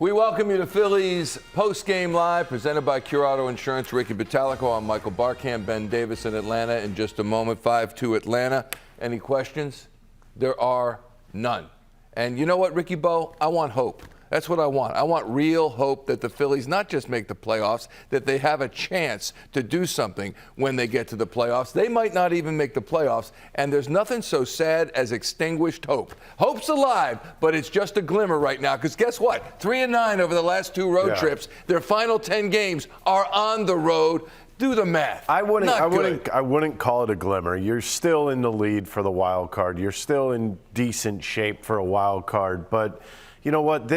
We welcome you to Phillies Postgame Live, presented by Cure Auto Insurance. Ricky Batalico, I'm Michael Barkham, Ben Davis in Atlanta. In just a moment, 5-2 Atlanta. Any questions? There are none. And you know what, Ricky Bo? I want hope. That's what I want. I want real hope that the Phillies not just make the playoffs, that they have a chance to do something when they get to the playoffs. They might not even make the playoffs, and there's nothing so sad as extinguished hope. Hope's alive, but it's just a glimmer right now, because guess what? 3-9 over the last 2 road trips. Their final 10 games are on the road. Do the math. I wouldn't call it a glimmer. You're still in the lead for the wild card. You're still in decent shape for a wild card, but you know what?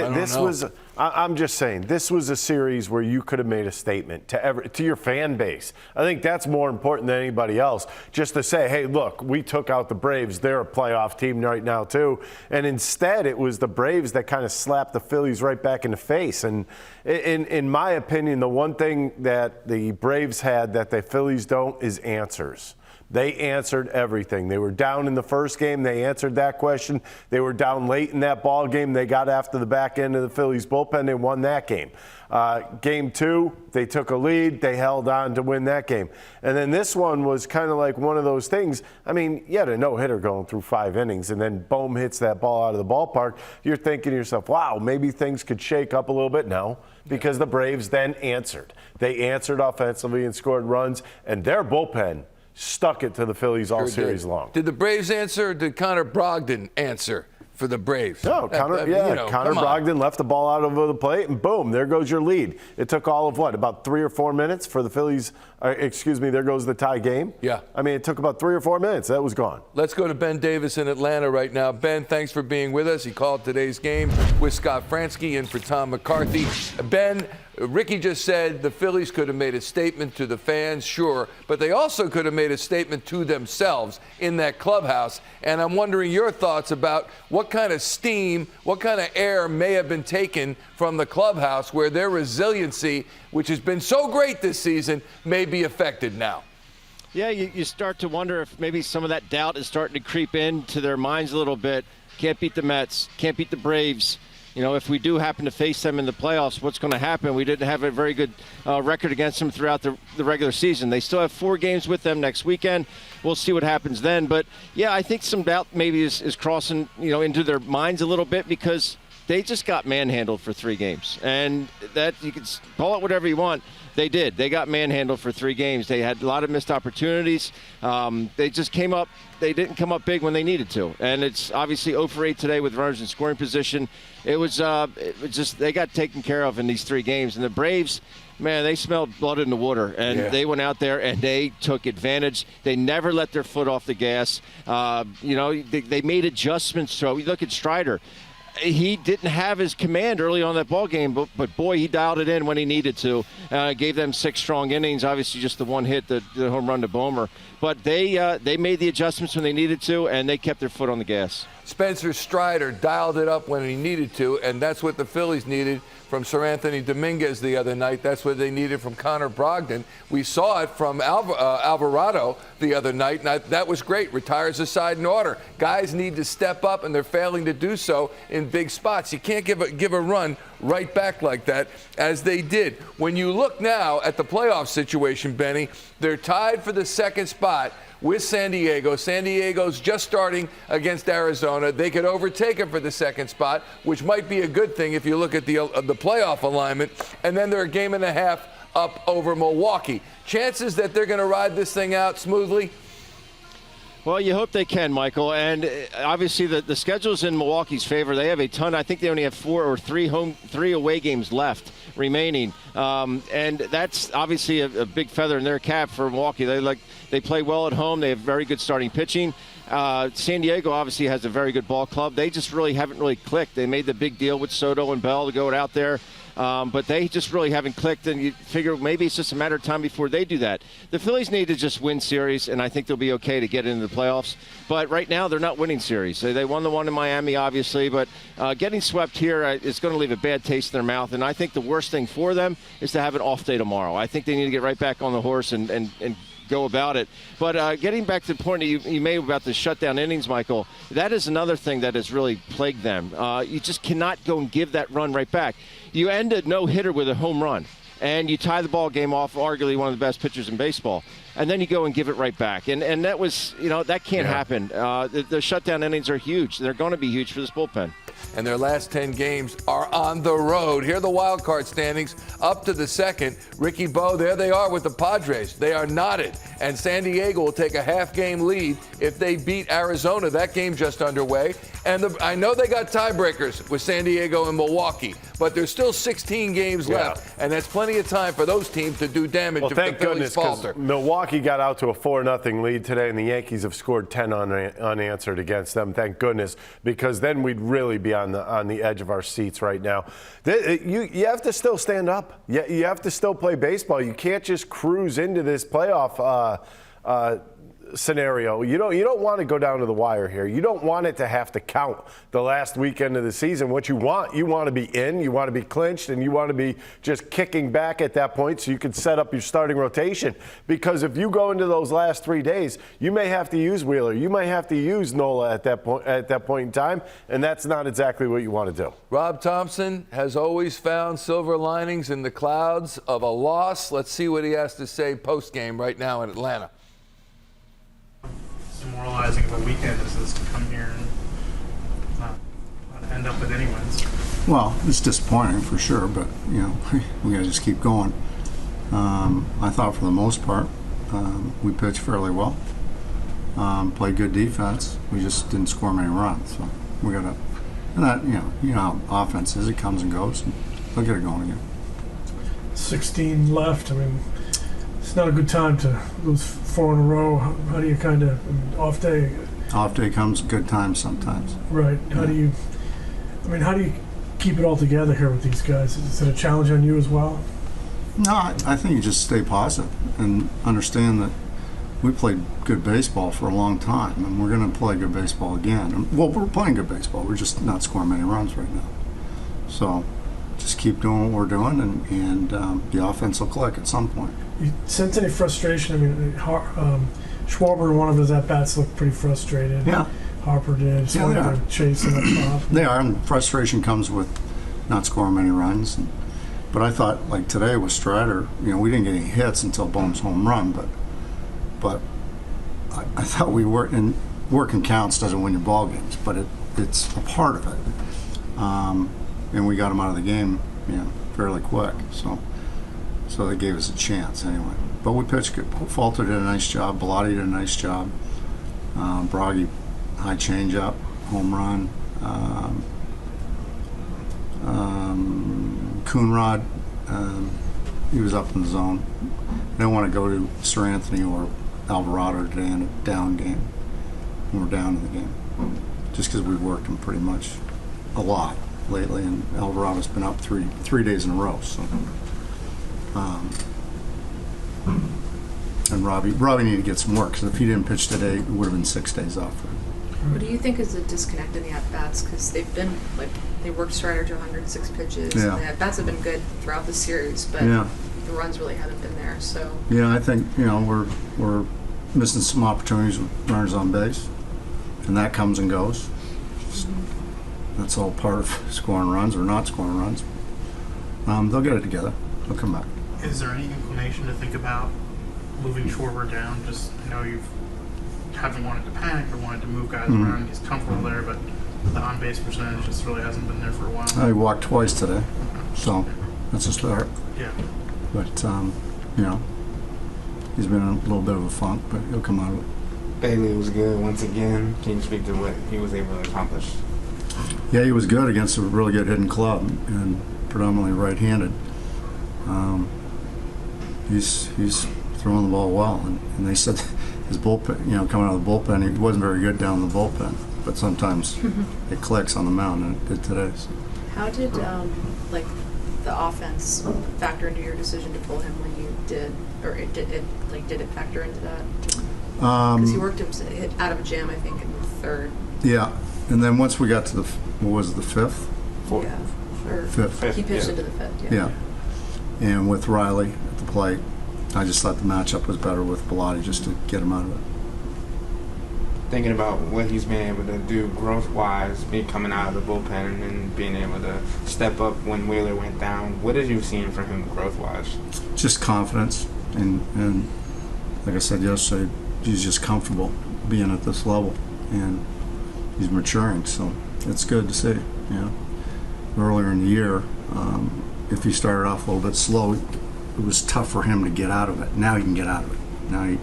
I'm just saying, this was a series where you could have made a statement to your fan base. I think that's more important than anybody else. Just to say, hey, look, we took out the Braves. They're a playoff team right now, too. And instead, it was the Braves that kind of slapped the Phillies right back in the face. And in my opinion, the one thing that the Braves had that the Phillies don't is answers. They answered everything. They were down in the first game. They answered that question. They were down late in that ball game. They got after the back end of the Phillies bullpen. They won that game. Game 2, they took a lead. They held on to win that game. And then this one was kind of like one of those things. I mean, you had a no-hitter going through 5 innings, and then boom, hits that ball out of the ballpark. You're thinking to yourself, wow, maybe things could shake up a little bit. No, because the Braves then answered. They answered offensively and scored runs, and their bullpen stuck it to the Phillies all series long. Did the Braves answer, or did Connor Brogdon answer for the Braves? No, Connor Brogdon left the ball out over the plate, and boom, there goes your lead. It took all of about 3 or 4 minutes for the Phillies, there goes the tie game. Yeah. I mean, it took about 3 or 4 minutes. That was gone. Let's go to Ben Davis in Atlanta right now. Ben, thanks for being with us. He called today's game with Scott Fransky in for Tom McCarthy. Ben, Ricky just said the Phillies could have made a statement to the fans, sure, but they also could have made a statement to themselves in that clubhouse. And I'm wondering your thoughts about what kind of steam, what kind of air may have been taken from the clubhouse where their resiliency, which has been so great this season, may be affected now. Yeah, you start to wonder if maybe some of that doubt is starting to creep into their minds a little bit. Can't beat the Mets, can't beat the Braves. You know, if we do happen to face them in the playoffs, what's going to happen? We didn't have a very good record against them throughout the regular season. They still have 4 games with them next weekend. We'll see what happens then. But, yeah, I think some doubt maybe is crossing, into their minds a little bit because they just got manhandled for 3 games. And that, you can call it whatever you want. They did. They got manhandled for 3 games. They had a lot of missed opportunities. They just came up. They didn't come up big when they needed to. And it's obviously 0 for 8 today with runners in scoring position. It was just they got taken care of in these 3 games. And the Braves, man, they smelled blood in the water. And they went out there and they took advantage. They never let their foot off the gas. They made adjustments. So you look at Strider. He didn't have his command early on that ball game, but boy, he dialed it in when he needed to. Gave them 6 strong innings. Obviously, just the 1 hit, the home run to Bomer. But they made the adjustments when they needed to, and they kept their foot on the gas. Spencer Strider dialed it up when he needed to, and that's what the Phillies needed from Sir Anthony Dominguez the other night. That's what they needed from Connor Brogdon. We saw it from Alvarado the other night, and that was great. Retires the side in order. Guys need to step up, and they're failing to do so in big spots. You can't give a run right back like that, as they did. When you look now at the playoff situation, Benny, they're tied for the 2nd spot with San Diego. San Diego's just starting against Arizona. They could overtake them for the 2nd spot, which might be a good thing if you look at the playoff alignment. And then they're a game and a half up over Milwaukee. Chances that they're going to ride this thing out smoothly? Well, you hope they can, Michael. And obviously the schedule's in Milwaukee's favor. They have a ton. I think they only have 4 or 3 away games left remaining. And that's obviously a big feather in their cap for Milwaukee. They play well at home. They have very good starting pitching. San Diego obviously has a very good ball club. They just haven't really clicked. They made the big deal with Soto and Bell to go out there. But they just really haven't clicked, and you figure maybe it's just a matter of time before they do that. The Phillies need to just win series, and I think they'll be okay to get into the playoffs. But right now, they're not winning series. They won the one in Miami, obviously, but getting swept here is going to leave a bad taste in their mouth, and I think the worst thing for them is to have an off day tomorrow. I think they need to get right back on the horse and go about it. But getting back to the point that you made about the shutdown innings, Michael, that is another thing that has really plagued them. You just cannot go and give that run right back. You end a no-hitter with a home run, and you tie the ball game off arguably one of the best pitchers in baseball, and then you go and give it right back. And that was, that can't happen. The shutdown innings are huge. They're going to be huge for this bullpen. And their last 10 games are on the road. Here are the wild card standings up to the second. Ricky Bo, there they are with the Padres. They are knotted. And San Diego will take a half-game lead if they beat Arizona. That game just underway. And I know they got tiebreakers with San Diego and Milwaukee, but there's still 16 games left. And that's plenty of time for those teams to do damage if the Phillies falter. Milwaukee got out to a 4-0 lead today, and the Yankees have scored 10 unanswered against them. Thank goodness, because then we'd really be on the edge of our seats right now. You have to still stand up. You have to still play baseball. You can't just cruise into this playoff scenario. You don't want to go down to the wire here. You don't want it to have to count the last weekend of the season. What you want to be in, you want to be clinched, and you want to be just kicking back at that point so you can set up your starting rotation. Because if you go into those last 3 days, you may have to use Wheeler. You may have to use Nola at that point in time, and that's not exactly what you want to do. Rob Thompson has always found silver linings in the clouds of a loss. Let's see what he has to say post-game right now in Atlanta. Demoralizing of a weekend is this to come here and not end up with any wins. Well, it's disappointing for sure, but we got to just keep going. I thought for the most part we pitched fairly well, played good defense. We just didn't score many runs, so we got to. And that how offense is, it comes and goes, and they'll get it going again. 16 left. I mean, it's not a good time to lose 4 in a row. How do you kind of off day? Off day comes good times sometimes. Right. How do you keep it all together here with these guys? Is it a challenge on you as well? No, I think you just stay positive and understand that we played good baseball for a long time, and we're going to play good baseball again. Well, we're playing good baseball. We're just not scoring many runs right now. So just keep doing what we're doing, and the offense will click at some point. You sense any frustration? I mean, Schwarber, one of his at-bats looked pretty frustrated. Yeah. Harper did. So they are chasing up top. They are, and frustration comes with not scoring many runs. But I thought, like today with Strider, we didn't get any hits until Bohm's home run, but I thought we were, and working counts doesn't win your ball games, but it's a part of it. And we got him out of the game, fairly quick. So they gave us a chance anyway. But we pitched good. Falter did a nice job. Bellotti did a nice job. Bragi, high changeup, home run. Coonrod, he was up in the zone. I don't want to go to Sir Anthony or Alvarado today in a down game. We're down in the game. Just because we've worked him pretty much a lot lately, and Alvarado's been up three days in a row. So, and Robbie needed to get some work, because if he didn't pitch today, it would have been 6 days off for him. What do you think is a disconnect in the at-bats? Because they've been, they worked Strider to 106 pitches. Yeah. And the at-bats have been good throughout the series, but the runs really haven't been there. So yeah, I think we're missing some opportunities with runners on base, and that comes and goes. That's all part of scoring runs or not scoring runs. They'll get it together. They'll come back. Is there any inclination to think about moving Schwarber down? Just, I know you haven't wanted to panic or wanted to move guys around. He's comfortable there, but the on-base percentage just really hasn't been there for a while. I walked twice today, so that's a start. Yeah. But, he's been in a little bit of a funk, but he'll come out of it. Bailey was good once again. Can you speak to what he was able to accomplish? Yeah, he was good against a really good hitting club, and predominantly right-handed. He's throwing the ball well, and they said his bullpen, coming out of the bullpen, he wasn't very good down the bullpen, but sometimes it clicks on the mound, and it did today. So. how did the offense factor into your decision to pull him when you did, or did it factor into that? Because you worked him out of a jam, I think, in the third. Yeah, and then once we got to the fifth? Fourth. Yeah. Or Fifth. he pitched into the fifth. Yeah. And with Riley at the plate, I just thought the matchup was better with Bellotti just to get him out of it. Thinking about what he's been able to do growth-wise, being coming out of the bullpen and being able to step up when Wheeler went down, what have you seen from him growth-wise? Just confidence, and like I said yesterday, he's just comfortable being at this level, and he's maturing, so it's good to see. You know, earlier in the year, if he started off a little bit slow, it was tough for him to get out of it. Now he can get out of it. Now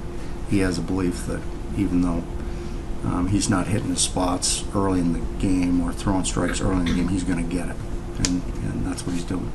he has a belief that even though he's not hitting his spots early in the game or throwing strikes early in the game, he's going to get it, and that's what he's doing.